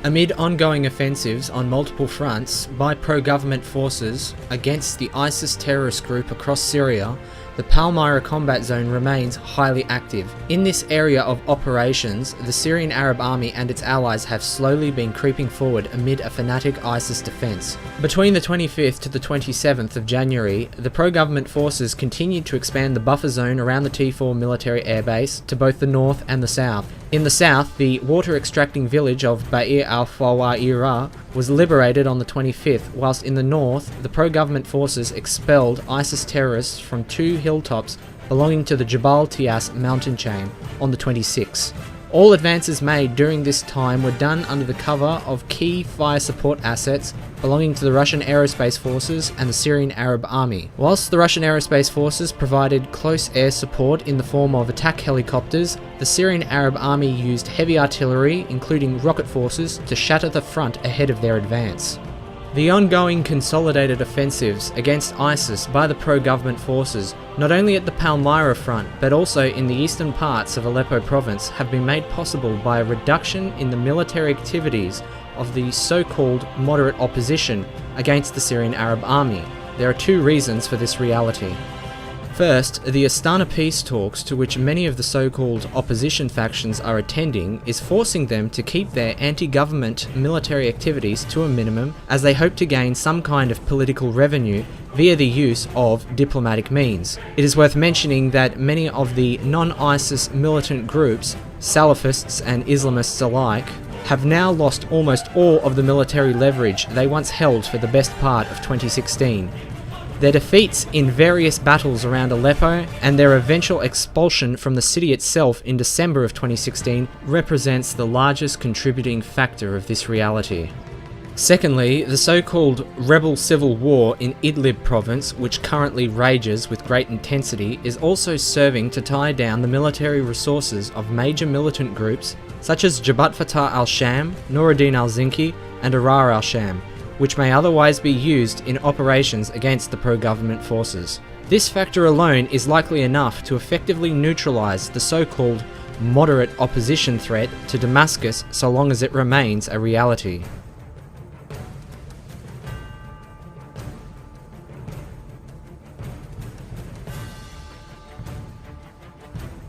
Amid ongoing offensives on multiple fronts by pro-government forces against the ISIS terrorist group across Syria, the Palmyra combat zone remains highly active. In this area of operations, the Syrian Arab Army and its allies have slowly been creeping forward amid a fanatic ISIS defense. Between the 25th to the 27th of January, the pro-government forces continued to expand the buffer zone around the T4 military airbase to both the north and the south. In the south, the water-extracting village of W.E.A was liberated on the 25th, whilst in the north, the pro-government forces expelled ISIS terrorists from two hilltops belonging to the Jabal Tias mountain chain on the 26th. All advances made during this time were done under the cover of key fire support assets belonging to the Russian Aerospace Forces and the Syrian Arab Army. Whilst the Russian Aerospace Forces provided close air support in the form of attack helicopters, the Syrian Arab Army used heavy artillery, including rocket forces, to shatter the front ahead of their advance. The ongoing consolidated offensives against ISIS by the pro-government forces, not only at the Palmyra front but also in the eastern parts of Aleppo province, have been made possible by a reduction in the military activities of the so-called moderate opposition against the Syrian Arab Army. There are two reasons for this reality. First, the Astana peace talks, to which many of the so-called opposition factions are attending, is forcing them to keep their anti-government military activities to a minimum as they hope to gain some kind of political revenue via the use of diplomatic means. It is worth mentioning that many of the non-ISIS militant groups, Salafists and Islamists alike, have now lost almost all of the military leverage they once held for the best part of 2016. Their defeats in various battles around Aleppo and their eventual expulsion from the city itself in December of 2016 represents the largest contributing factor of this reality. Secondly, the so-called rebel civil war in Idlib province, which currently rages with great intensity, is also serving to tie down the military resources of major militant groups such as Jabhat Fatah al-Sham, Nuruddin al-Zinki and Arar al-Sham, which may otherwise be used in operations against the pro-government forces. This factor alone is likely enough to effectively neutralize the so-called moderate opposition threat to Damascus so long as it remains a reality.